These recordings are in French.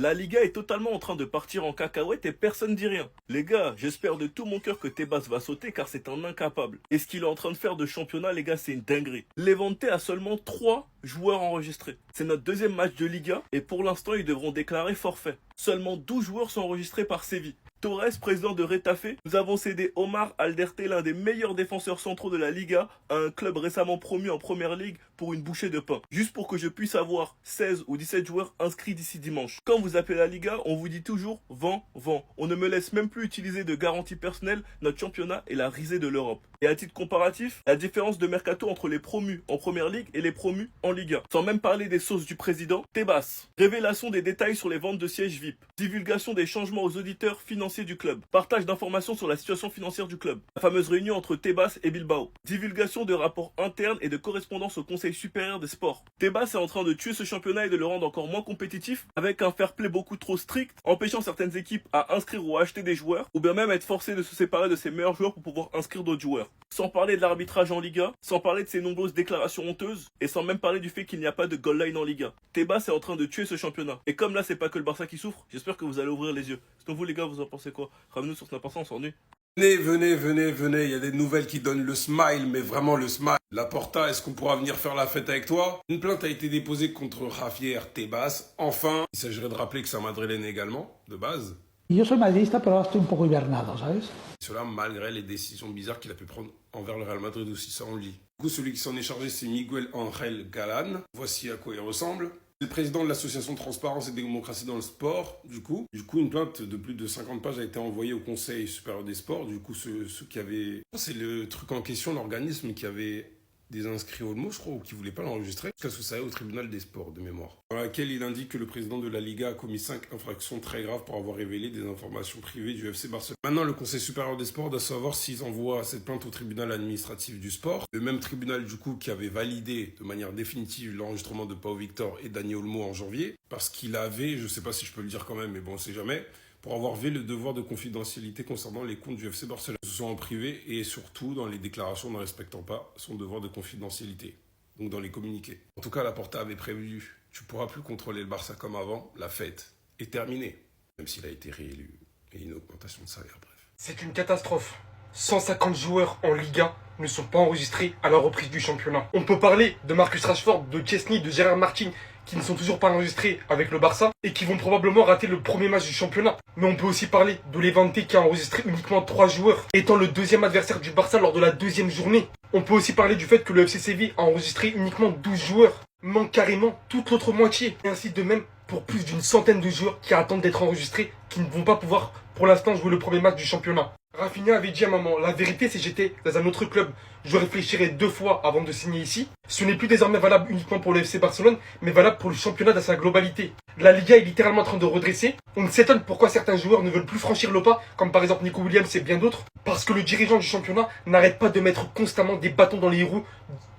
La Liga est totalement en train de partir en cacahuète et personne dit rien. Les gars, j'espère de tout mon cœur que Tebas va sauter car c'est un incapable. Et ce qu'il est en train de faire de championnat, les gars, c'est une dinguerie. Levante a seulement 3 joueurs enregistrés. C'est notre deuxième match de Liga et pour l'instant, ils devront déclarer forfait. Seulement 12 joueurs sont enregistrés par Séville. Torres, président de Retafe, nous avons cédé Omar Alderte, l'un des meilleurs défenseurs centraux de la Liga, à un club récemment promu en Première Ligue pour une bouchée de pain. Juste pour que je puisse avoir 16 ou 17 joueurs inscrits d'ici dimanche. Quand vous appelez la Liga, on vous dit toujours vent, vent. On ne me laisse même plus utiliser de garantie personnelle, notre championnat est la risée de l'Europe. Et à titre comparatif, la différence de mercato entre les promus en Première Ligue et les promus en Liga. Sans même parler des sauces du président, Tebas. Révélation des détails sur les ventes de sièges VIP. Divulgation des changements aux auditeurs financiers du club. Partage d'informations sur la situation financière du club. La fameuse réunion entre Tebas et Bilbao. Divulgation de rapports internes et de correspondance au Conseil supérieur des sports. Tebas est en train de tuer ce championnat et de le rendre encore moins compétitif avec un fair play beaucoup trop strict, empêchant certaines équipes à inscrire ou à acheter des joueurs, ou bien même être forcé de se séparer de ses meilleurs joueurs pour pouvoir inscrire d'autres joueurs. Sans parler de l'arbitrage en Liga, sans parler de ses nombreuses déclarations honteuses, et sans même parler du fait qu'il n'y a pas de goal line en Liga. Tebas est en train de tuer ce championnat. Et comme là, c'est pas que le Barça qui souffre, j'espère que vous allez ouvrir les yeux. Sinon vous les gars, vous en pensez quoi? Ramenez-nous sur Snap, on s'ennuie. Venez, il y a des nouvelles qui donnent le smile, mais vraiment le smile. Laporta, est-ce qu'on pourra venir faire la fête avec toi? Une plainte a été déposée contre Javier Tebas. Enfin, il s'agirait de rappeler que c'est un madrilène également, de base. Yo soy madridista, pero ahora estoy un poco hibernado, ¿sabes? Cela malgré les décisions bizarres qu'il a pu prendre envers le Real Madrid aussi, ça on le dit. Du coup, celui qui s'en est chargé, c'est Miguel Ángel Galán. Voici à quoi il ressemble. C'est le président de l'association Transparence et Démocratie dans le sport, du coup. Une plainte de plus de 50 pages a été envoyée au Conseil supérieur des sports. Du coup, ceux qui avaient... C'est le truc en question, l'organisme qui avait des inscrits au mot, je crois, ou qui ne voulait pas l'enregistrer, parce que ça est au tribunal des sports, de mémoire. Dans laquelle il indique que le président de la Liga a commis 5 infractions très graves pour avoir révélé des informations privées du FC Barcelone. Maintenant, le Conseil supérieur des sports doit savoir s'ils envoient cette plainte au tribunal administratif du sport. Le même tribunal, du coup, qui avait validé de manière définitive l'enregistrement de Pau Victor et Dani Olmo en janvier, parce qu'il avait, je ne sais pas si je peux le dire quand même, mais bon, on ne sait jamais, pour avoir vu le devoir de confidentialité concernant les comptes du FC Barcelone, que ce soit en privé et surtout dans les déclarations ne respectant pas son devoir de confidentialité, donc dans les communiqués. En tout cas, Laporta avait prévu, tu ne pourras plus contrôler le Barça comme avant, la fête est terminée, même s'il a été réélu, et une augmentation de salaire, bref. C'est une catastrophe. 150 joueurs en Liga ne sont pas enregistrés à la reprise du championnat. On peut parler de Marcus Rashford, de Chesney, de Gérard Martin, qui ne sont toujours pas enregistrés avec le Barça et qui vont probablement rater le premier match du championnat. Mais on peut aussi parler de Levante qui a enregistré uniquement 3 joueurs, étant le deuxième adversaire du Barça lors de la deuxième journée. On peut aussi parler du fait que le FC Séville a enregistré uniquement 12 joueurs, manque carrément toute l'autre moitié. Et ainsi de même pour plus d'une centaine de joueurs qui attendent d'être enregistrés, qui ne vont pas pouvoir pour l'instant jouer le premier match du championnat. Rafinha avait dit à un moment, la vérité si j'étais dans un autre club, je réfléchirais 2 fois avant de signer ici. Ce n'est plus désormais valable uniquement pour le FC Barcelone, mais valable pour le championnat dans sa globalité. La Liga est littéralement en train de redresser. On s'étonne pourquoi certains joueurs ne veulent plus franchir le pas, comme par exemple Nico Williams et bien d'autres, parce que le dirigeant du championnat n'arrête pas de mettre constamment des bâtons dans les roues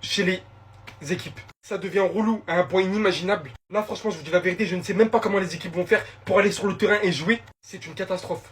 chez les équipes. Ça devient relou à un point inimaginable. Là franchement je vous dis la vérité, je ne sais même pas comment les équipes vont faire pour aller sur le terrain et jouer. C'est une catastrophe.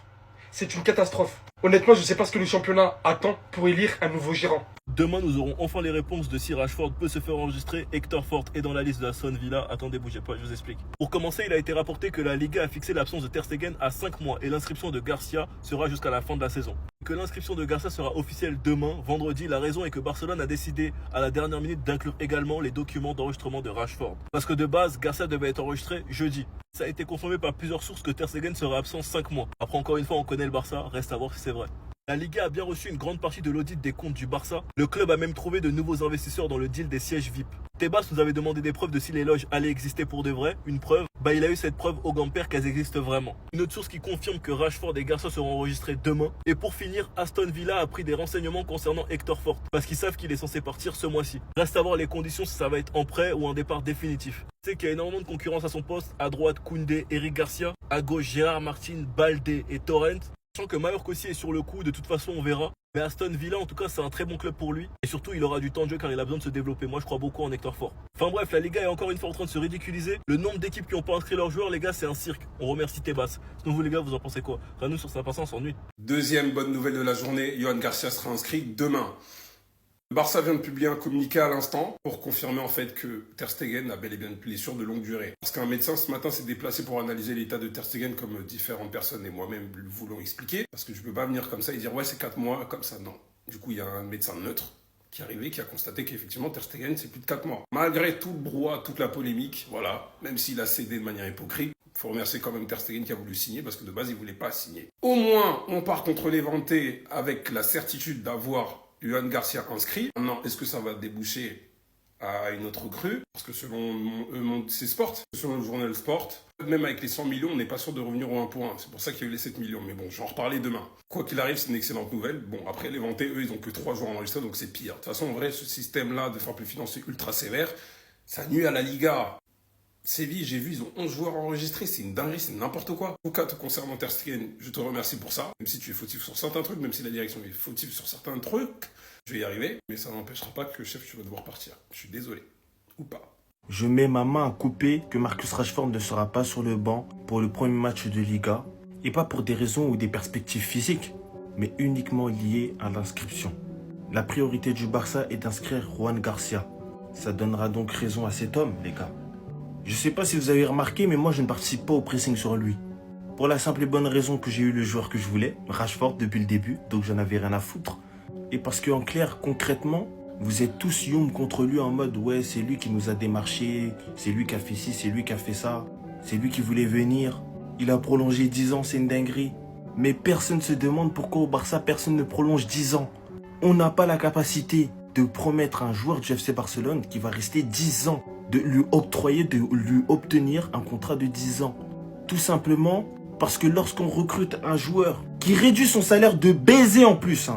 C'est une catastrophe. Honnêtement, je ne sais pas ce que le championnat attend pour élire un nouveau gérant. Demain, nous aurons enfin les réponses de si Rashford peut se faire enregistrer. Hector Fort est dans la liste de Aston Villa. Attendez, bougez pas, je vous explique. Pour commencer, il a été rapporté que la Liga a fixé l'absence de Ter Stegen à 5 mois et l'inscription de Garcia sera jusqu'à la fin de la saison. Que l'inscription de Garcia sera officielle demain, vendredi. La raison est que Barcelone a décidé à la dernière minute d'inclure également les documents d'enregistrement de Rashford. Parce que de base, Garcia devait être enregistré jeudi. Ça a été confirmé par plusieurs sources que Ter Stegen sera absent 5 mois. Après, encore une fois, on connaît le Barça, reste à voir si c'est vrai. La Liga a bien reçu une grande partie de l'audit des comptes du Barça. Le club a même trouvé de nouveaux investisseurs dans le deal des sièges VIP. Tebas nous avait demandé des preuves de si les loges allaient exister pour de vrai. Une preuve, il a eu cette preuve au Gamper qu'elles existent vraiment. Une autre source qui confirme que Rashford et Garcia seront enregistrés demain. Et pour finir, Aston Villa a pris des renseignements concernant Hector Fort, parce qu'ils savent qu'il est censé partir ce mois-ci. Reste à voir les conditions si ça va être en prêt ou un départ définitif. C'est qu'il y a énormément de concurrence à son poste. À droite, Koundé, Eric Garcia. À gauche, Gérard Martin, Baldé et Torrent. Sachant que Mallorca aussi est sur le coup, de toute façon on verra. Mais Aston Villa en tout cas c'est un très bon club pour lui. Et surtout il aura du temps de jeu car il a besoin de se développer. Moi je crois beaucoup en Hector Fort. Enfin bref, la Liga est encore une fois en train de se ridiculiser. Le nombre d'équipes qui n'ont pas inscrit leurs joueurs les gars c'est un cirque. On remercie Tebas. Sinon vous les gars vous en pensez quoi? Nous sur sa passance on s'ennuie. Deuxième bonne nouvelle de la journée, Johan Garcia sera inscrit demain. Le Barça vient de publier un communiqué à l'instant pour confirmer en fait que Ter Stegen a bel et bien une blessure de longue durée. Parce qu'un médecin ce matin s'est déplacé pour analyser l'état de Ter Stegen comme différentes personnes et moi-même vous l'ont expliqué. Parce que je peux pas venir comme ça et dire ouais c'est 4 mois comme ça, non. Du coup il y a un médecin neutre qui est arrivé, qui a constaté qu'effectivement Ter Stegen c'est plus de 4 mois. Malgré tout le brouhaha, toute la polémique, voilà, même s'il a cédé de manière hypocrite, il faut remercier quand même Ter Stegen qui a voulu signer parce que de base il voulait pas signer. Au moins on part contre les Levante avec la certitude d'avoir Johan Garcia inscrit. Maintenant, est-ce que ça va déboucher à une autre crue? Parce que selon c'est Sport, selon le journal Sport, même avec les 100 millions, on n'est pas sûr de revenir au 1 pour 1. C'est pour ça qu'il y a eu les 7 millions. Mais bon, je vais en reparler demain. Quoi qu'il arrive, c'est une excellente nouvelle. Bon, après, les Levante, eux, ils ont que 3 joueurs enregistrés, donc c'est pire. De toute façon, en vrai, ce système-là de fair play financier ultra sévère, ça nuit à la Liga. Séville, j'ai vu, ils ont 11 joueurs enregistrés, c'est une dinguerie, c'est n'importe quoi. En tout cas, te concernant Ter Stegen, je te remercie pour ça. Même si tu es fautif sur certains trucs, même si la direction est fautive sur certains trucs, je vais y arriver. Mais ça n'empêchera pas que chef, tu vas devoir partir. Je suis désolé. Ou pas. Je mets ma main à couper que Marcus Rashford ne sera pas sur le banc pour le premier match de Liga. Et pas pour des raisons ou des perspectives physiques, mais uniquement liées à l'inscription. La priorité du Barça est d'inscrire Johan Garcia. Ça donnera donc raison à cet homme, les gars. Je sais pas si vous avez remarqué, mais moi je ne participe pas au pressing sur lui. Pour la simple et bonne raison que j'ai eu le joueur que je voulais, Rashford, depuis le début, donc j'en avais rien à foutre. Et parce qu'en clair, concrètement, vous êtes tous youm contre lui en mode ouais, c'est lui qui nous a démarché, c'est lui qui a fait ci, c'est lui qui a fait ça, c'est lui qui voulait venir, il a prolongé 10 ans, c'est une dinguerie. Mais personne se demande pourquoi au Barça, personne ne prolonge 10 ans. On n'a pas la capacité de promettre à un joueur du FC Barcelone qui va rester 10 ans, de lui octroyer, de lui obtenir un contrat de 10 ans. Tout simplement parce que lorsqu'on recrute un joueur qui réduit son salaire de baiser en plus,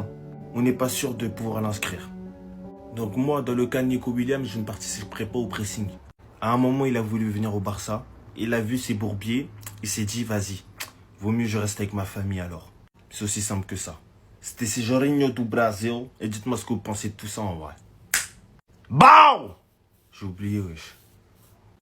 on n'est pas sûr de pouvoir l'inscrire. Donc moi, dans le cas de Nico Williams, je ne participerai pas au pressing. À un moment, il a voulu venir au Barça, il a vu ses bourbiers, il s'est dit vas-y, vaut mieux je reste avec ma famille alors. C'est aussi simple que ça. C'était Jorginho du Brasil, et dites-moi ce que vous pensez de tout ça en vrai. BAM! J'ai oublié, wesh.